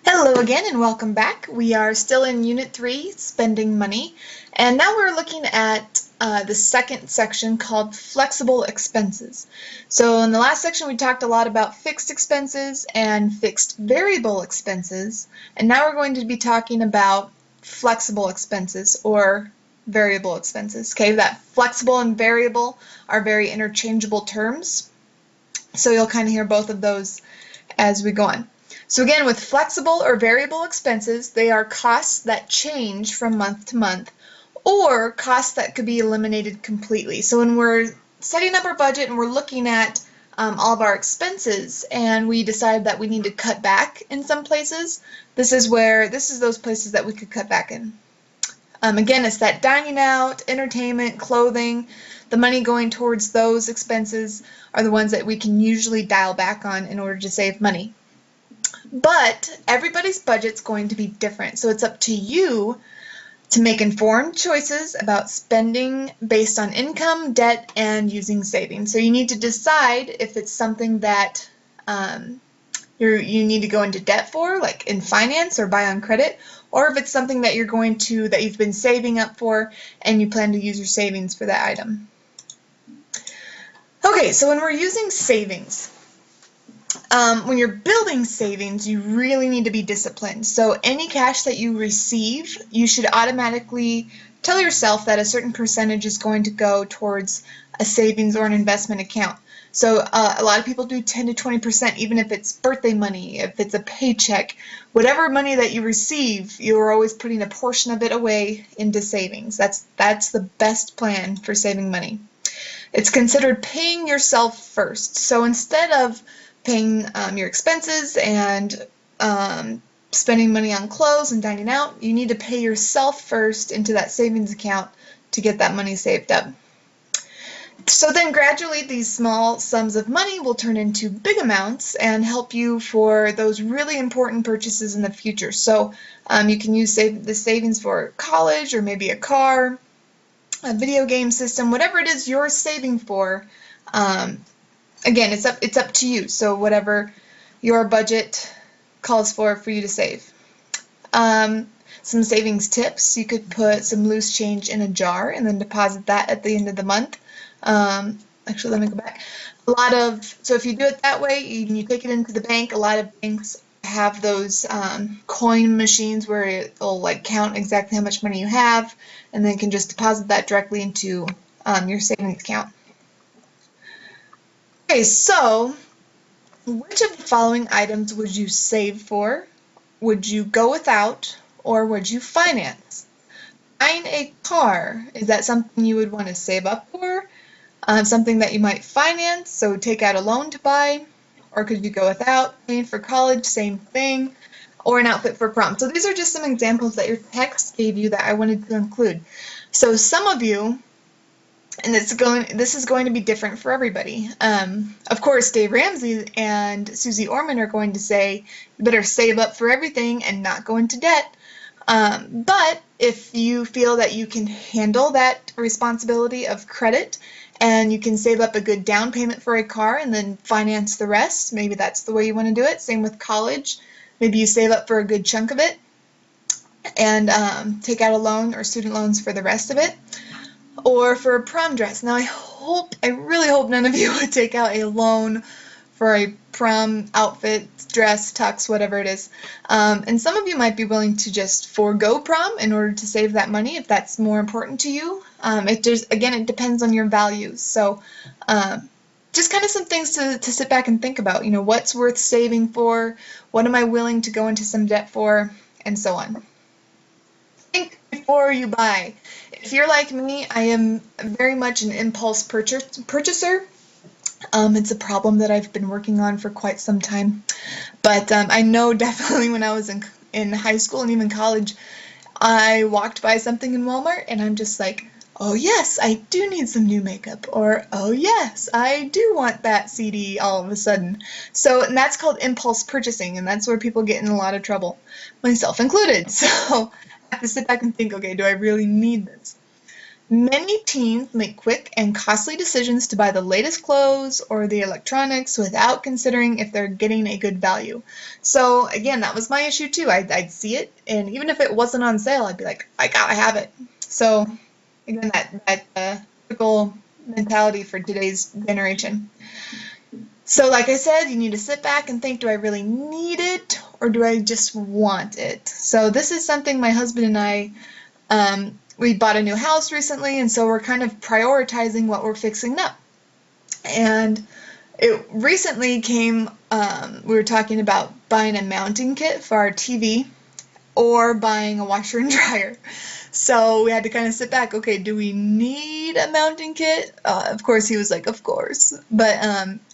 Hello again and welcome back. We are still in Unit 3, Spending Money, and now we're looking at the second section called Flexible Expenses. So in the last section we talked a lot about fixed expenses and fixed variable expenses, and now we're going to be talking about flexible expenses or variable expenses. Okay, that flexible and variable are very interchangeable terms, so you'll kind of hear both of those as we go on. So again, with flexible or variable expenses, they are costs that change from month to month or costs that could be eliminated completely. So when we're setting up our budget and we're looking at all of our expenses and we decide that we need to cut back in some places, this is those places that we could cut back in. Again, it's that dining out, entertainment, clothing, the money going towards those expenses are the ones that we can usually dial back on in order to save money. But everybody's budget's going to be different, so it's up to you to make informed choices about spending based on income, debt, and using savings. So you need to decide if it's something that you need to go into debt for, like in finance or buy on credit, or if it's something that you've been saving up for and you plan to use your savings for that item. Okay, so when we're using savings, when you're building savings, you really need to be disciplined. So any cash that you receive, you should automatically tell yourself that a certain percentage is going to go towards a savings or an investment account. So a lot of people do 10 to 20%, even if it's birthday money, if it's a paycheck, whatever money that you receive, you're always putting a portion of it away into savings. That's the best plan for saving money. It's considered paying yourself first. So instead of paying your expenses and spending money on clothes and dining out, you need to pay yourself first into that savings account to get that money saved up. So then gradually these small sums of money will turn into big amounts and help you for those really important purchases in the future. So you can use the savings for college or maybe a car, a video game system, whatever it is you're saving for. Again, it's up to you. So whatever your budget calls for you to save. Some savings tips: you could put some loose change in a jar and then deposit that at the end of the month. Actually, let me go back. So if you do it that way, you take it into the bank. A lot of banks have those coin machines where it'll like count exactly how much money you have, and then can just deposit that directly into your savings account. Okay, so which of the following items would you save for? Would you go without, or would you finance? Buying a car, is that something you would want to save up for? Something that you might finance, so take out a loan to buy? Or could you go without? Paying for college, same thing. Or an outfit for prom. So these are just some examples that your text gave you that I wanted to include. So some of you, and this is going to be different for everybody. Of course, Dave Ramsey and Susie Orman are going to say, you better save up for everything and not go into debt. But if you feel that you can handle that responsibility of credit and you can save up a good down payment for a car and then finance the rest, maybe that's the way you want to do it. Same with college. Maybe you save up for a good chunk of it and take out a loan or student loans for the rest of it. Or for a prom dress. Now I really hope none of you would take out a loan for a prom outfit, dress, tux, whatever it is. And some of you might be willing to just forego prom in order to save that money if that's more important to you. It depends on your values. So just kind of some things to sit back and think about. You know, what's worth saving for? What am I willing to go into some debt for? And so on. Think before you buy. If you're like me, I am very much an impulse purchaser. It's a problem that I've been working on for quite some time. But I know definitely when I was in high school and even college, I walked by something in Walmart and I'm just like, oh yes, I do need some new makeup. Or, oh yes, I do want that CD all of a sudden. And that's called impulse purchasing, and that's where people get in a lot of trouble, myself included. So I have to sit back and think, okay, do I really need this? Many teens make quick and costly decisions to buy the latest clothes or the electronics without considering if they're getting a good value. So again, that was my issue too. I'd see it, and even if it wasn't on sale, I'd be like, I gotta have it. So again, that typical mentality for today's generation. So like I said, you need to sit back and think, do I really need it or do I just want it? So this is something my husband and I, we bought a new house recently, and so we're kind of prioritizing what we're fixing up. And it recently came, we were talking about buying a mounting kit for our TV or buying a washer and dryer. So we had to kind of sit back. Okay, do we need a mounting kit? Of course, he was like, of course. But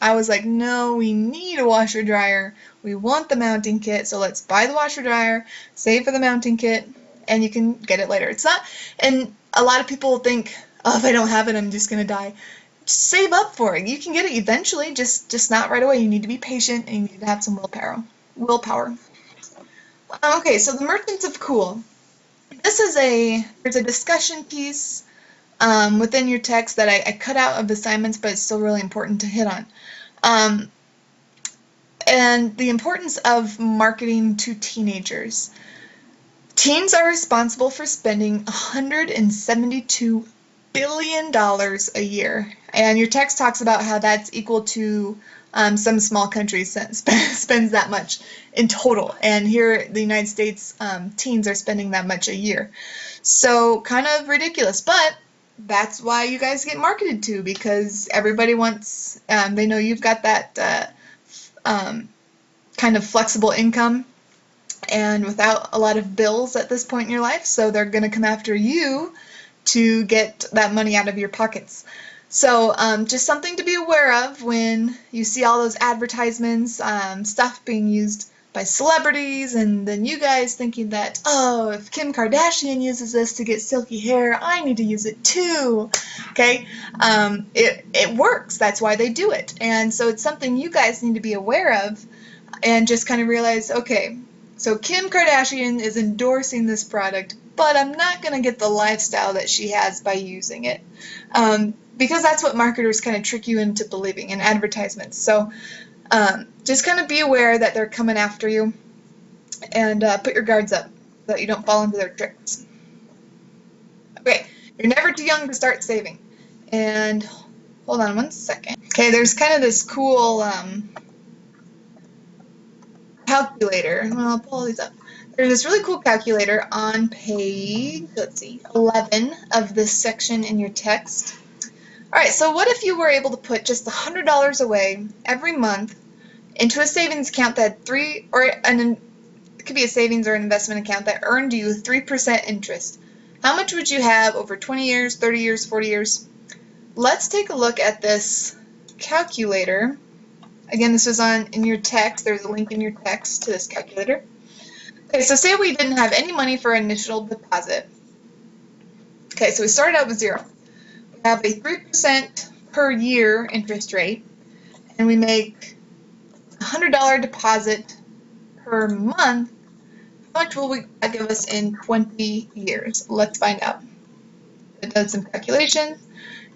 I was like, no, we need a washer dryer. We want the mounting kit, so let's buy the washer dryer, save for the mounting kit, and you can get it later. It's not, and a lot of people think, oh, if I don't have it, I'm just gonna die. Just save up for it. You can get it eventually, just not right away. You need to be patient and you need to have some willpower. Willpower. Okay, so the Merchants of Cool. There's a discussion piece within your text that I cut out of assignments, but it's still really important to hit on. Um, and the importance of marketing to teenagers. Teens are responsible for spending $172 billion a year. And your text talks about how that's equal to some small countries spends that much in total. And here, the United States, teens are spending that much a year. So kind of ridiculous, but that's why you guys get marketed to, because everybody wants, they know you've got that kind of flexible income and without a lot of bills at this point in your life, so they're going to come after you to get that money out of your pockets. So just something to be aware of when you see all those advertisements, stuff being used by celebrities, and then you guys thinking that, oh, if Kim Kardashian uses this to get silky hair, I need to use it too. Okay, it works. That's why they do it, and so it's something you guys need to be aware of, and just kind of realize, okay, so Kim Kardashian is endorsing this product, but I'm not going to get the lifestyle that she has by using it. Because that's what marketers kind of trick you into believing in advertisements. So just kind of be aware that they're coming after you, and put your guards up so that you don't fall into their tricks. Okay, you're never too young to start saving. And hold on one second. Okay, there's kind of this cool calculator. Well, I'll pull these up. There's this really cool calculator on page, let's see, 11 of this section in your text. All right, so what if you were able to put just $100 away every month into a savings account that it could be a savings or an investment account that earned you 3% interest? How much would you have over 20 years, 30 years, 40 years? Let's take a look at this calculator. Again, this was in your text. There's a link in your text to this calculator. Okay, so say we didn't have any money for initial deposit. Okay, so we started out with zero. We have a 3% per year interest rate, and we make a $100 deposit per month. How much will that give us in 20 years? Let's find out. It does some calculations,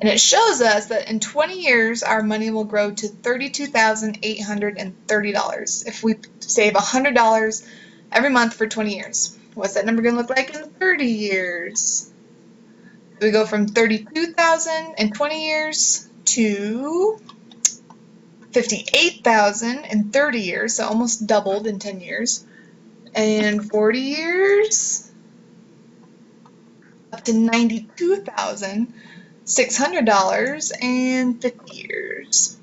and it shows us that in 20 years, our money will grow to $32,830 if we save $100 every month for 20 years. What's that number going to look like in 30 years? We go from 32,000 in 20 years to 58,000 in 30 years, so almost doubled in 10 years. And 40 years, up to $92,600 in 50 years.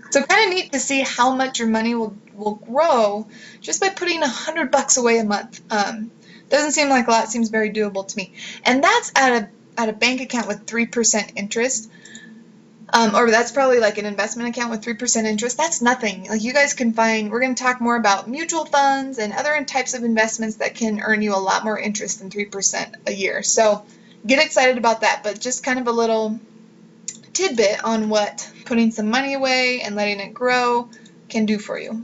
So kind of neat to see how much your money will grow just by putting $100 away a month. Doesn't seem like a lot. Seems very doable to me. And that's at a bank account with 3% interest. Or that's probably like an investment account with 3% interest. That's nothing. Like you guys can find, we're going to talk more about mutual funds and other types of investments that can earn you a lot more interest than 3% a year. So get excited about that, but just kind of a little tidbit on what putting some money away and letting it grow can do for you.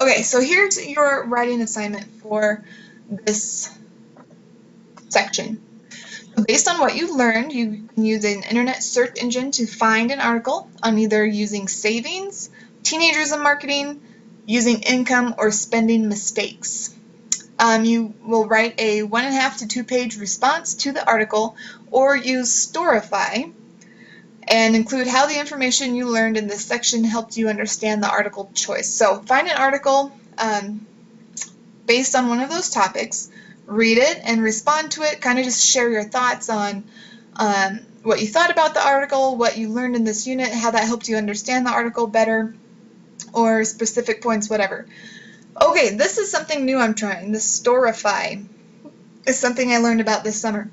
Okay, so here's your writing assignment for this section. So based on what you learned, you can use an internet search engine to find an article on either using savings, teenagers in marketing, using income, or spending mistakes. You will write a 1.5 to 2-page response to the article, or use Storify and include how the information you learned in this section helped you understand the article choice. So find an article based on one of those topics, read it and respond to it, kind of just share your thoughts on what you thought about the article, what you learned in this unit, how that helped you understand the article better, or specific points, whatever. Okay, this is something new I'm trying. The Storify is something I learned about this summer.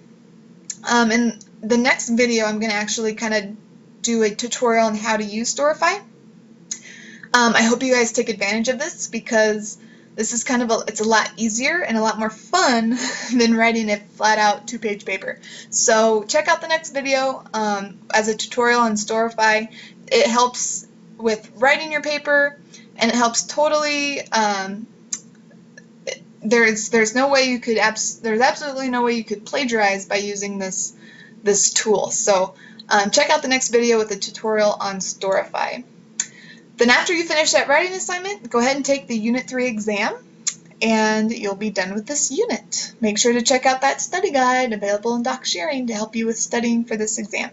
In the next video, I'm going to actually kind of do a tutorial on how to use Storify. I hope you guys take advantage of this because this is kind of it's a lot easier and a lot more fun than writing a flat-out 2-page paper. So check out the next video as a tutorial on Storify. It helps with writing your paper, and it helps totally. There's no way you could there's absolutely no way you could plagiarize by using this tool. So check out the next video with a tutorial on Storify. Then after you finish that writing assignment, go ahead and take the Unit 3 exam, and you'll be done with this unit. Make sure to check out that study guide available in Doc Sharing to help you with studying for this exam.